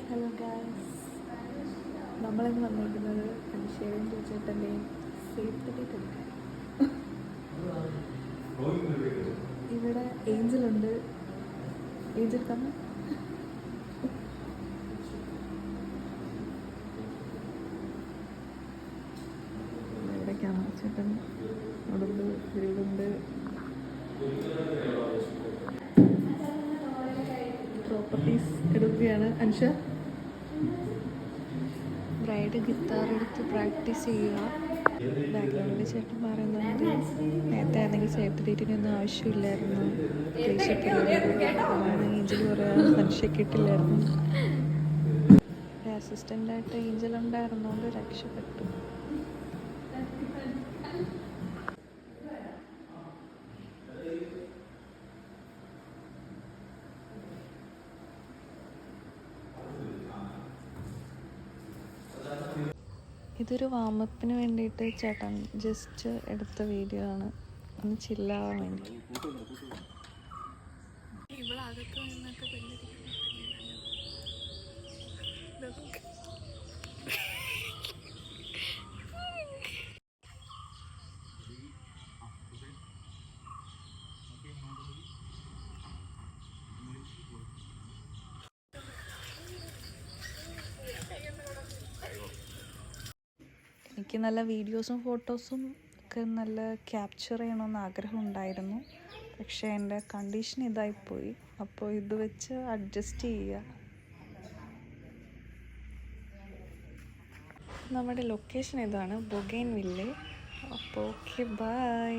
Hello guys, നമ്മളിന്ന് വന്നിരിക്കുന്നത് അഭിഷേകം ചേട്ടൻ്റെയും സേഫ് ഡേറ്റ് എടുക്കാൻ. ഇവിടെ ഏഞ്ചലുണ്ട്. ഏഞ്ചൽ കമ്മ ഇവിടെ ക്യാമറ ചേട്ടൻ അവിടുണ്ട്, ഇവിടുണ്ട്. പ്രോപ്പർട്ടീസ് എടുക്കുകയാണ് അനുഷ. ബ്രൈഡ് ഗിത്താർ എടുത്ത് പ്രാക്ടീസ് ചെയ്യുക. ബാക്ക്ഗ്രൗണ്ടിൽ ചേട്ടൻ പറയുന്നുണ്ട് നേരത്തെ ആണെങ്കിൽ സേഫ് ഡേറ്റിനൊന്നും ആവശ്യമില്ലായിരുന്നു, ഏഞ്ചൽ പറയാൻ മനുഷ്യ കിട്ടില്ലായിരുന്നു. അസിസ്റ്റൻ്റായിട്ട് ഏഞ്ചൽ ഉണ്ടായിരുന്നോണ്ട് രക്ഷപ്പെട്ടു. ഇതൊരു വാമപ്പിന് വേണ്ടിയിട്ട് ചേട്ടൻ ജസ്റ്റ് എടുത്ത വീഡിയോ ആണ്, ഒന്ന് ചില്ലാവാൻ വേണ്ടി. എനിക്ക് നല്ല വീഡിയോസും ഫോട്ടോസും ഒക്കെ നല്ല ക്യാപ്ചർ ചെയ്യണമെന്ന് ആഗ്രഹം ഉണ്ടായിരുന്നു. പക്ഷേ എൻ്റെ കണ്ടീഷൻ ഇതായിപ്പോയി. അപ്പോൾ ഇത് വെച്ച് അഡ്ജസ്റ്റ് ചെയ്യുക. നമ്മുടെ ലൊക്കേഷൻ ഇതാണ്, ബൊഗൈൻവില്ലേ. അപ്പോൾ ഓക്കെ, ബൈ.